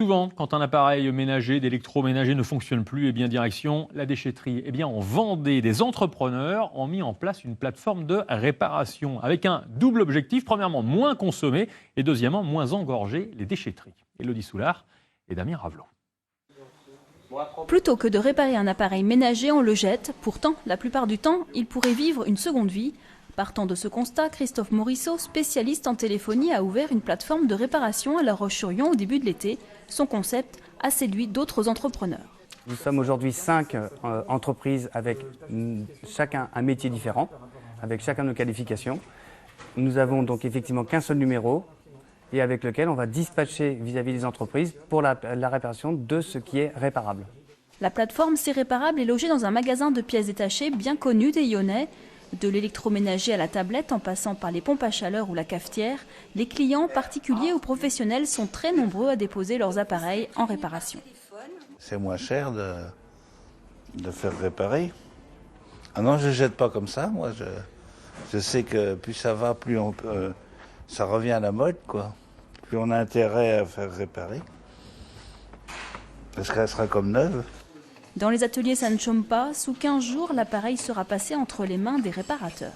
Souvent, quand un appareil ménager, d'électroménager ne fonctionne plus, direction la déchetterie. En Vendée, des entrepreneurs ont mis en place une plateforme de réparation avec un double objectif. Premièrement, moins consommer et deuxièmement, moins engorger les déchetteries. Élodie Soulard et Damien Ravelot. Plutôt que de réparer un appareil ménager, on le jette. Pourtant, la plupart du temps, il pourrait vivre une seconde vie. Partant de ce constat, Christophe Morisseau, spécialiste en téléphonie, a ouvert une plateforme de réparation à La Roche-sur-Yon au début de l'été. Son concept a séduit d'autres entrepreneurs. Nous sommes aujourd'hui 5 entreprises avec chacun un métier différent, avec chacun nos qualifications. Nous avons donc effectivement qu'un seul numéro et avec lequel on va dispatcher vis-à-vis des entreprises pour la réparation de ce qui est réparable. La plateforme C'est Réparable est logée dans un magasin de pièces détachées bien connu des Lyonnais. De l'électroménager à la tablette, en passant par les pompes à chaleur ou la cafetière, les clients, particuliers ou professionnels, sont très nombreux à déposer leurs appareils en réparation. C'est moins cher de faire réparer. Ah non, je ne jette pas comme ça. Moi, je sais que plus ça va, plus ça revient à la mode, quoi. Plus on a intérêt à faire réparer. Parce qu'elle sera comme neuve. Dans les ateliers Ça ne chôme pas, sous 15 jours, l'appareil sera passé entre les mains des réparateurs.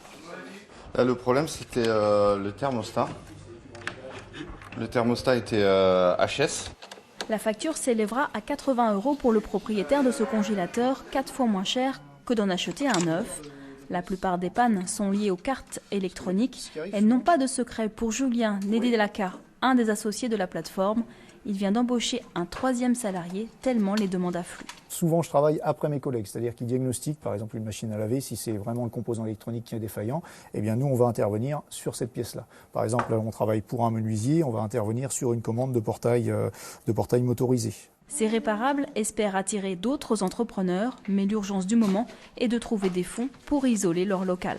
Là, le problème, c'était le thermostat. Le thermostat était HS. La facture s'élèvera à 80 € pour le propriétaire de ce congélateur, 4 fois moins cher que d'en acheter un neuf. La plupart des pannes sont liées aux cartes électroniques. Elles n'ont pas de secret pour Julien Nédélaka, un des associés de la plateforme. Il vient d'embaucher un 3e salarié, tellement les demandes affluent. Souvent, je travaille après mes collègues, c'est-à-dire qu'ils diagnostiquent, par exemple, une machine à laver. Si c'est vraiment le composant électronique qui est défaillant, nous, on va intervenir sur cette pièce-là. Par exemple, on travaille pour un menuisier, on va intervenir sur une commande de portail motorisé. C'est Réparable espère attirer d'autres entrepreneurs, mais l'urgence du moment est de trouver des fonds pour isoler leur local.